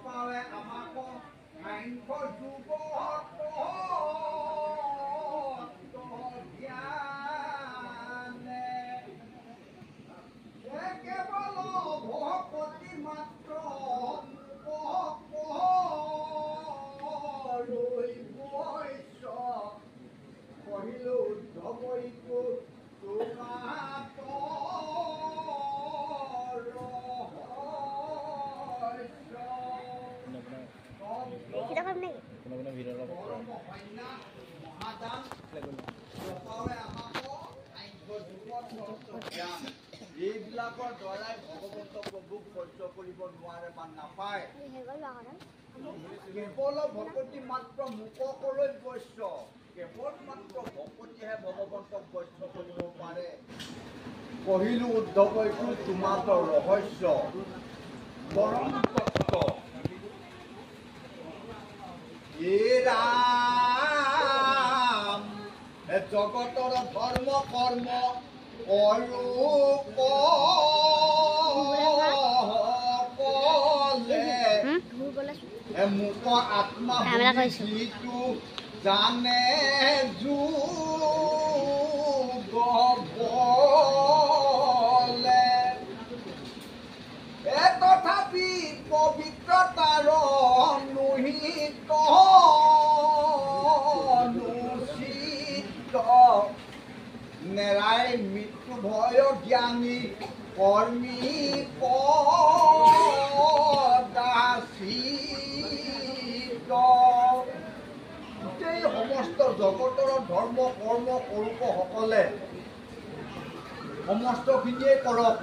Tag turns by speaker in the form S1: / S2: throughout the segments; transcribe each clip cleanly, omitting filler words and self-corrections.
S1: পাৱে আমাকো আইনখ যুগত জ্ঞানে কেৱল ভকতি মাত্ৰ পঢ়িলো উদ্ধৱইকো এইবিলাকৰ দ্বাৰাই ভগৱন্ত প্ৰভুক সহ্য কৰিব নোৱাৰে বা নাপায় কেৱল ভকতি মাত্ৰ মুখলৈ বৈশ্য কেৱল মাত্ৰ ভকতিহে ভগৱন্তক বৈশ্য কৰিব পাৰে পঢ়িলো উদ্ধৱইকো তোমাতৰ ৰহস্য পৰম তত্ত্ব ৰাম জগতৰ ধৰ্ম কৰ্ম কৰো মুখ আত্মা যিটো জানে তথাপি পবিত্ৰতাৰ অনুহিত নেৰাই মৃত্যু ভয় জ্ঞানী কৰ্মী গোটেই সমস্ত জগতৰ ধৰ্ম কৰ্ম কৰোঁসকলে সমস্তখিনিয়ে কৰক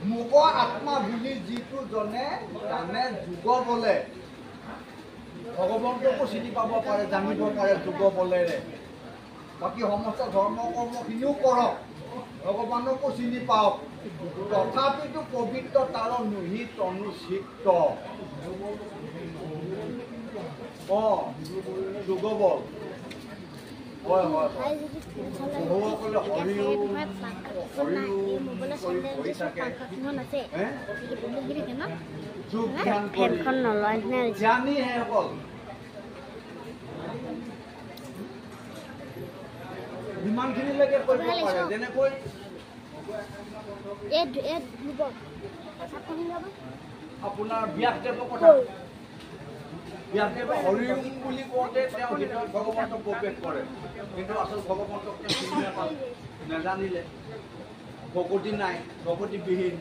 S1: মুক আত্মা বুলি যিটো জনে জানে যোগ বলে ভগৱন্তকো চিনি পাব পাৰে জানিব পাৰে যোগ বলেৰে বাকী সমস্ত ধৰ্ম কৰ্মখিনিও কৰক ভগৱানকো চিনি পাওক তথাপিতো পবিত্ৰতাৰ নিহিত অনুচিত যোগবল হয় হয় বহুসকলে জ্ঞানীহে অকল যিমানখিনিলৈকে কৰিব পাৰে যেনেকৈ আপোনাৰ ব্যাসদেৱৰ কথা ব্যাসদেৱে হৰিওম বুলি কওঁতে তেওঁ ভিতৰত ভগৱন্তক প্ৰৱেশ কৰে কিন্তু আচল ভগৱন্তক তেওঁ চিনি নাপালে নাজানিলে ভকতি নাই ভকতিবিহীন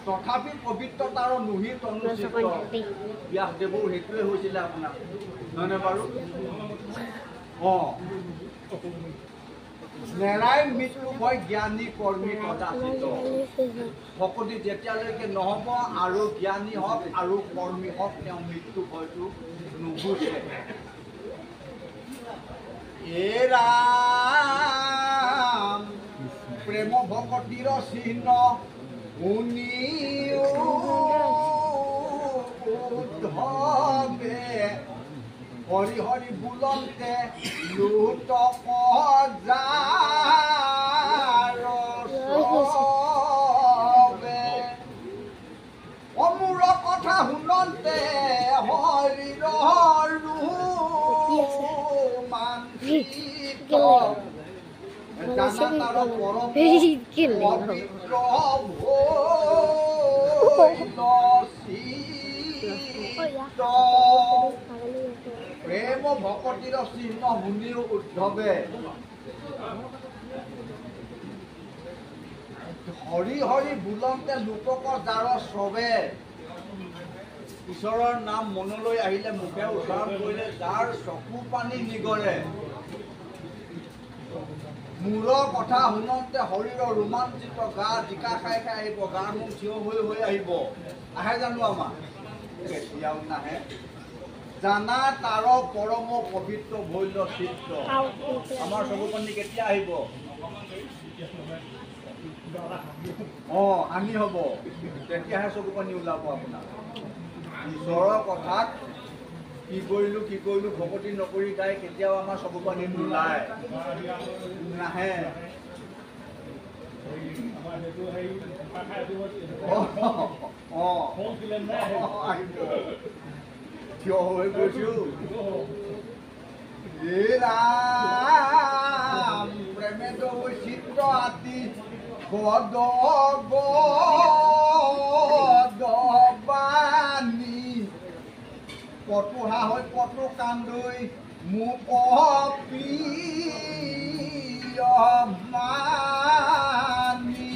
S1: তথাপি পবিত্ৰতাৰ নিহিত অনুচিত ব্যাসদেৱৰ সেইটোৱে হৈছিলে আপোনাৰ নহয়নে বাৰু নেৰাই মৃত্যু ভয় জ্ঞানী কৰ্মী কদাচিত ভকতি যেতিয়ালৈকে নহ'ব আৰু জ্ঞানী হওক আৰু কৰ্মী হওক তেওঁ মৃত্যু ভয়টো নুবুজে ৰাম প্ৰেম ভকতিৰ চিহ্ন শুনিও উদ্ধৱে হৰি হৰি বুলন্তে লুটক অমূৰ কথা শুনন্তে হৰিৰ মান্বিত জানাতাৰ পৰম পবিত্ৰ প্ৰেম ভকতিৰ চিহ্ন শুনিও উদ্ধৱে হৰি হৰি বুলন্তে লোকক যাৰ চবে ঈশ্বৰৰ নাম মনলৈ আহিলে মুখে উচ্চাৰণ কৰিলে যাৰ চকু পানী নিগৰে মূৰৰ কথা শুনতে শৰীৰৰ ৰোমাঞ্চিত গা জিকা খাই খাই আহিব গাৰ মুখ থিয় হৈ আহিব আহে জানো আমাৰ কেতিয়াও নাহে জানা তাৰ পৰম পবিত্ৰ ভৈল চিত্ৰ আমাৰ চকুপানী কেতিয়া আহিব হানি হ'ব তেতিয়াহে চকুপানী ওলাব আপোনাৰ ঈশ্বৰৰ কথাত কি কৰিলোঁ ভকতি নকৰি গাই কেতিয়াও আমাৰ চকুপানী নোলায় নাহে থিয় হৈ গৈছো ৰাম প্ৰেমে চিত্ৰ আতি গদবানী পটুহা হৈ পটু কান্দৈ মোক মানি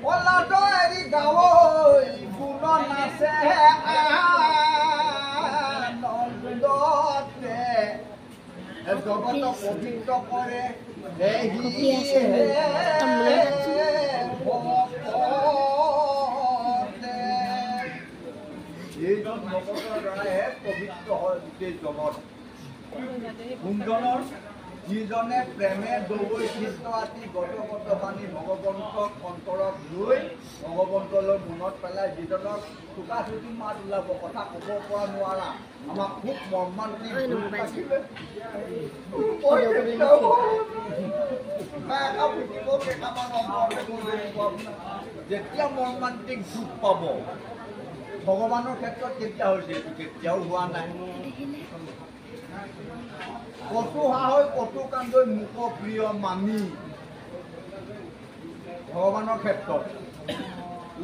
S1: পলাদ এৰি গাঁৱৈ গুণ নাচে আনন্দতে জগত পবিত্ৰ কৰে এইজন ভকতৰ দ্বাৰাহে পবিত্ৰ হয় গোটেই জগত কুঞ্জনৰ যিজনে প্ৰেমে দৈ চিত্ৰ আতি গদবাণী ভগৱন্তক অন্তৰত লৈ ভগৱন্তলৈ মনত পেলাই যিজনক চোকা চুটি মাত ওলাব কথা ক'ব পৰা নোৱাৰা আমাক খুব মৰ্মান্তিক যেতিয়া মৰ্মান্তিক দুখ পাব ভগৱানৰ ক্ষেত্ৰত কেতিয়া হৈছে এইটো কেতিয়াও হোৱা নাই কটুহা হৈ কটু কান্দৈ মুখ প্ৰিয় মানি ভগৱানৰ ক্ষেত্ৰত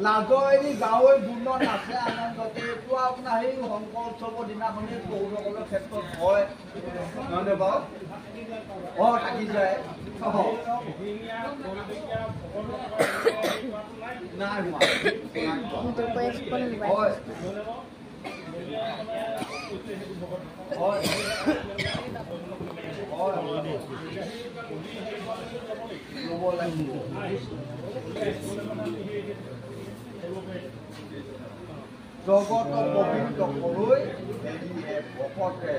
S1: লাজ এৰি গাঁৱৈ গুণ নাচে আনন্দতে এইটো আপোনাৰ সেই শংকৰ উৎসৱৰ দিনাখনি কৌৰৱসকলৰ ক্ষেত্ৰত হয় নহয়নে বাৰু থাকি যায় নাই হয় জগত পবিত্ৰ কৰি ভকতে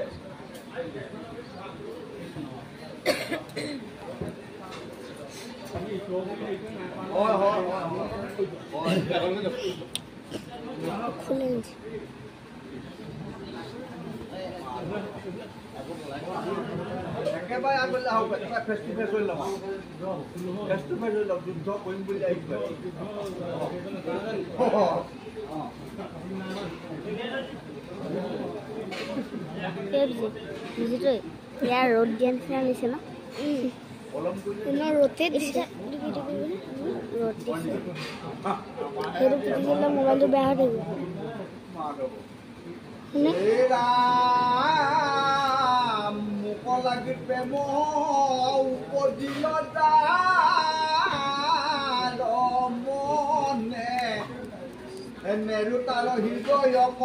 S1: একেবাৰে আগলৈ আহক ফেচ টু ফেচ হৈ ল'ম ফেচ টু ফেচ হৈ ল'ম যুদ্ধ কৰিম বুলি আহিছে
S2: ইয়াৰ ৰ'দ দিয়া নিচিনা নিছে ন ৰ'দে দিছে ৰ'দ দিছে সেইটো পিটিছিলে মোবাইলটো বেয়া হৈ থাকিব
S1: মোক লাগি প্ৰেম উপজিল মনে নেৰু তাৰ হৃদয়ক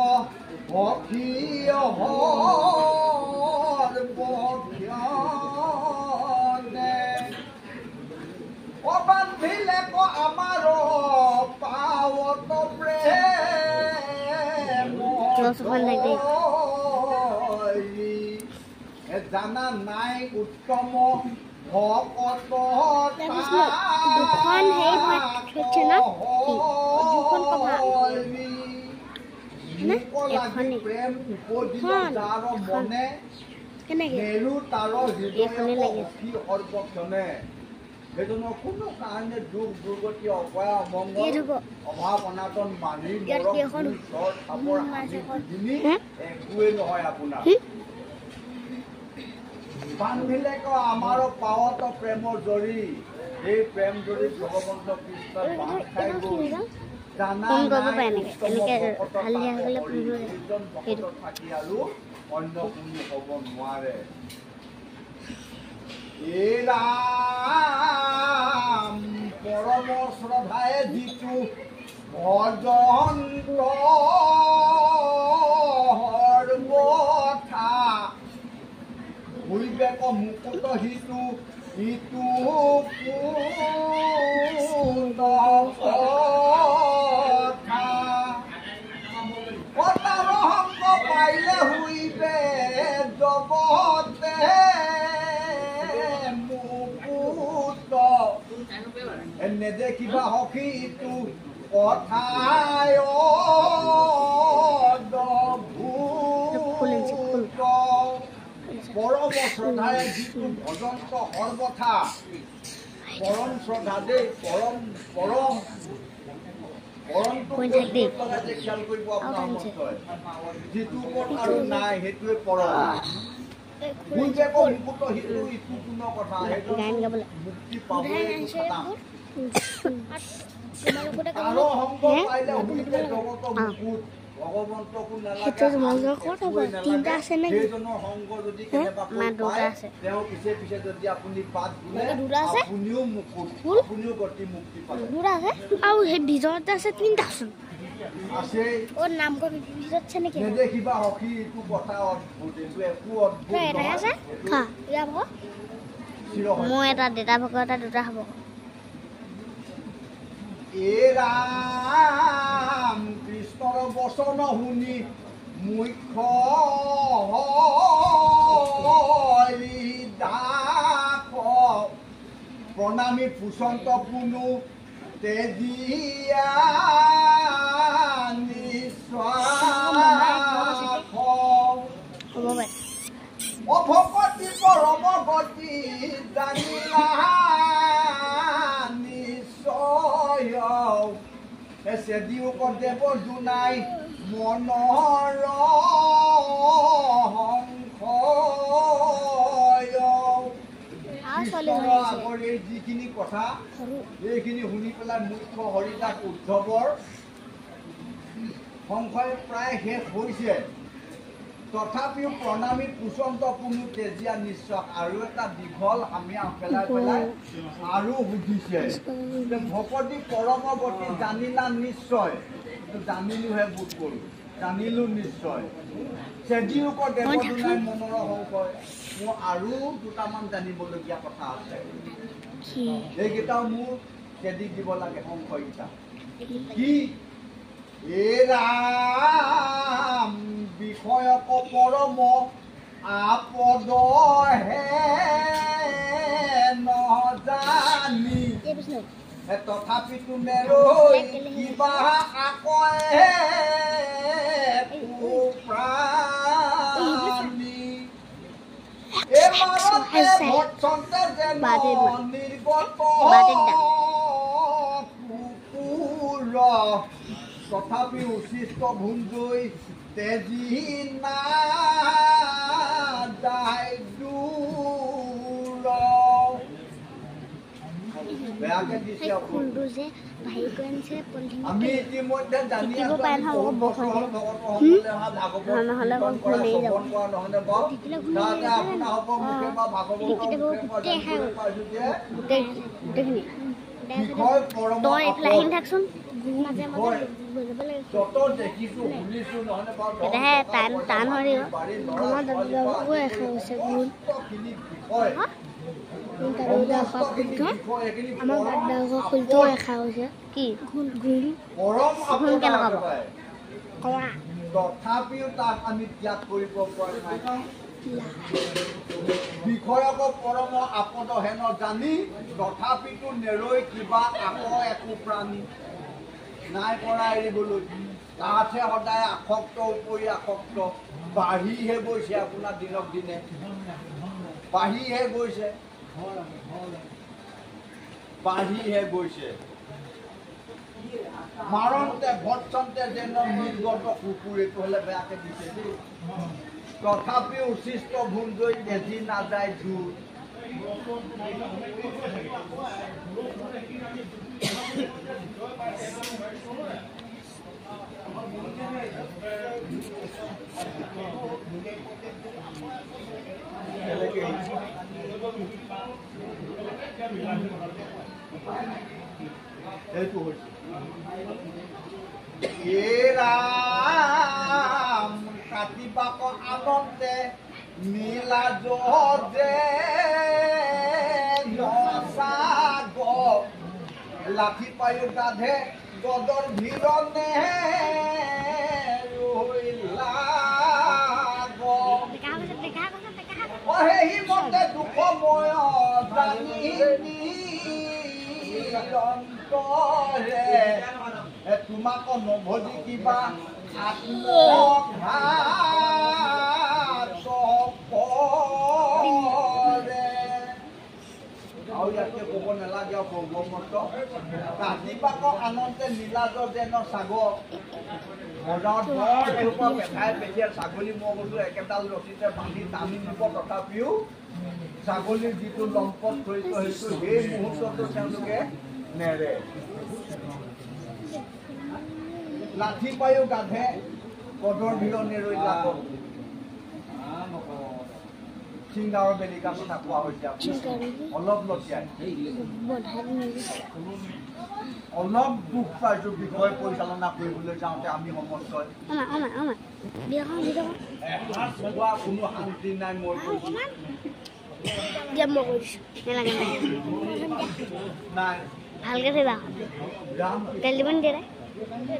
S1: অখিয় অবান্ধিলে আমাৰ পাৱত প্ৰেম জানা নাই উত্তম ভকত প্ৰেম উপজিল যাৰ মনে নেৰু তাৰ সৰ্বক্ষণে সেইজনৰ কোনো কাৰণে দুখ দুৰ্গতি অপায় অমংগল অভাৱ অনাটন মানি একোৱেই নহয় আপোনাৰ বান্ধিলে আমাৰ পাৱত প্ৰেমৰ জৰি এই প্ৰেম জৰি ভগৱন্ত কৃষ্ণত বান্ধ খাই গ'ল থাকি আৰু অন্য কোনো হ'ব নোৱাৰে এই ৰাম পৰম শ্ৰদ্ধায়ে যিটো ভজন কথা ভুইবেক মুকুত সিটো ইটো কথা সংগ পাইলে হুইবে জগতে নেদেখিবা সখী ইটো কথায় পৰম শ্ৰদ্ধাৰে যিটো ভজন্ত সৰ্বথা পৰম শ্ৰদ্ধা দেই পৰম পৰম পৰমটো যে খেয়াল কৰিব আপোনাৰ মনটোৱে যিটো ওপৰত আৰু নাই সেইটোৱে পৰম বুজে মুকুট হিতু ইটো কোনো কথা সেইটো মুক্তি পাবই কথা আৰু সংগ পাইলে উঠিতে জগত মুকুট ভগৱন্তকো নালাগে
S2: তিনটা আছে নে
S1: সেইজনৰ সংগ যদি কেনেবা পায় তেওঁ পিছে পিছে যদি আপুনি পাত গুলে আপুনিও মুকুট আপুনিও গতি মুক্তি পাব
S2: দুটা আছে আৰু সেই ভিতৰত আছে তিনটা আছে
S1: আছে
S2: ও নামঘৰ ভিতৰত আছে নেকি
S1: নেদেখিবা হকি ইটো কথা অদ্ভুত এইটো একো অদ্ভুত
S2: এটা আছে হা ইয়া ভক মই এটা ডেটা ভক এটা দুটা হ'ব
S1: এ ৰাম কৃষ্ণৰ বচন শুনি মুখ্য দাস প্ৰণামী ফুচন্ত পুনু তেজিয়া অভকতি পৰম গতি জানিলা এসে দিও দেব জুনাই মনৰ আগৰ এই যিখিনি কথা এইখিনি শুনি পেলাই মুখ্য হৰিদাস উদ্ধৱৰ সংশয় প্ৰায় শেষ হৈছে তথাপিও প্ৰণামী পুচন্ত পুনু তেজীয়া নিশ্চয় আৰু এটা দীঘল আমি পেলাই পেলাই আৰু সুধিছে ভকতি পৰম গতি জানিলা নিশ্চয় জানিলোহে বোধ কৰোঁ জানিলো নিশ্চয় চেদিওক দেৱজনাই মনৰ সংশয় মোৰ আৰু দুটামান জানিবলগীয়া কথা আছে এইকেইটাও মোৰ চেদি দিব লাগে সংশয়কেইটা কি এ ৰাম বিষয়ক পৰম আপদ হে নজানি তথাপিতো নেৰৈ কিবা আকয়ে প্ৰাণী এবাৰতে ভৎসন্তে যেন নিৰ্গত কুকুৰ তথাপি উচিষ্ট ভুঞ্জৈ তেজি নাযায় দূৰ বেয়াকে দিছে আমি ইতিমধ্যে জানি আছো যত দেখিছো শুনিছো তথাপিও তাক আমি ত্যাগ কৰিব পৰা নাই বিষয়ক পৰম আপদ হেন জানি তথাপিতো নেৰৈ কিবা আকৌ একো প্ৰাণী নাই পৰা এৰিবলৈ তাতহে সদায় আসক্ত উপৰি আসক্ত বাঢ়িহে গৈছে আপোনাৰ দিনক দিনে বাঢ়িহে গৈছে মাৰন্তে ভৎসন্তে যেন নিৰ্গত কুকুৰ এইটো হ'লে বেয়াকে দিছে দেই তথাপিও উচিষ্ট ভুঞ্জৈ তেজি নাযায় দূৰ এইটো হৈছে এ ৰাম কাটিবাক আনন্দে নীলা যে নচাগ লাঠি পায়ো গাধে গদৰ ভিৰনে সেই মতে দুখময় জানি তোমাক নভজি কিবা আৰু ইয়াতকে ক'ব নালাগে আৰু ব্ৰহ্মপুত্ৰ ৰাতিপুৱা আনন্দে নীলাজৰ যেন সাগৰ বজাৰত বৰ এসোপা পেঠাই পেঠিয়াৰ ছাগলী মই কৈছোঁ একেডাল ৰছীতে বান্ধি টানি নিব তথাপিও ছাগলীৰ যিটো লম্পট চৰিত্ৰ সেইটো সেই মুহূৰ্তটো তেওঁলোকে নেৰে লাঠি পায়ো গাধে পদৰ বিৰণে ৰৈ লাগক চিংগাৰৰ বেলিকা কথা কোৱা হৈছে অলপ লতিয়াই অলপ দুখ পাইছোঁ বিষয় পৰিচালনা কৰিবলৈ যাওঁতে আমি সমস্যাই কোনো শান্তি নাই মই নাই
S2: ভালকে থবা তেল দিব নিদিয়ে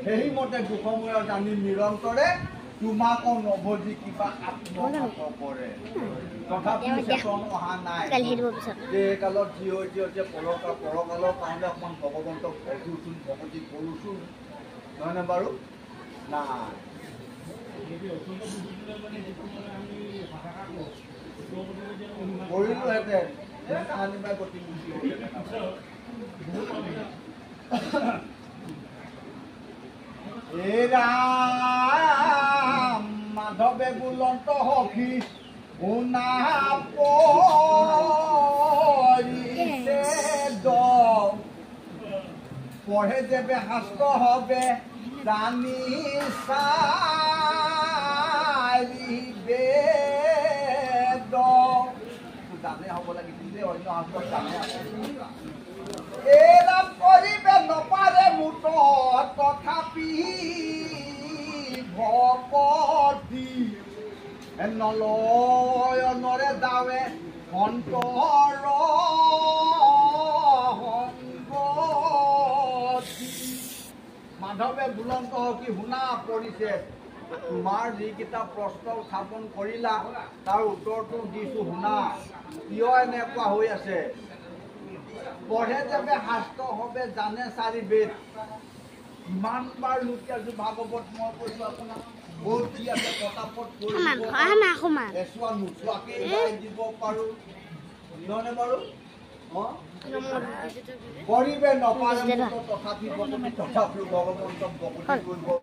S1: সেইমতে দুসময়ত জানি নিৰন্তৰে তোমাকো নভজি কিবা আত্মঘাত কৰে তথাপিও চেতন অহা নাই এই কালত যি হৈছে পৰকালৰ কাৰণে অকণমান ভগৱন্তক ভজোচোন ভগৱতী কৰোচোন নহয়নে বাৰু নাই কৰিলোহেঁতেন কাহানি বাই গতি গুচি এ ৰাম মাধৱে বুলন্ত সখী শুনা পৰিছে পঢ়ে যেবে শাস্ত্ৰ হবে জানি চাৰিবে জানে হ'ব লাগিছিল যে অন্য শাস্ত্ৰত জানে এৰা কৰিবে নপাৰে মুঠ তথাপি ভকতি নলয়নৰে যাৱে অন্তৰ মাধৱে বুলন্ত কি শুনা পৰিছে তোমাৰ যিকেইটা প্ৰশ্ন উত্থাপন কৰিলা তাৰ উত্তৰটো দিছোঁ শুনা কিয় এনেকুৱা হৈ আছে পঢ়ে যাবে শাস্ত্ৰ হবে জানে চাৰি বেদ ইমান বাৰ লুটি আছো ভাগৱত মই কৈছোঁ আপোনাক বহুত কি আছে পতাপত এচোৱা নোচোৱাকে দিব পাৰোঁ নহয়নে বাৰু কৰিবে নপাৰে তথাপিও ভগৱন্তক ভকতি কৰিব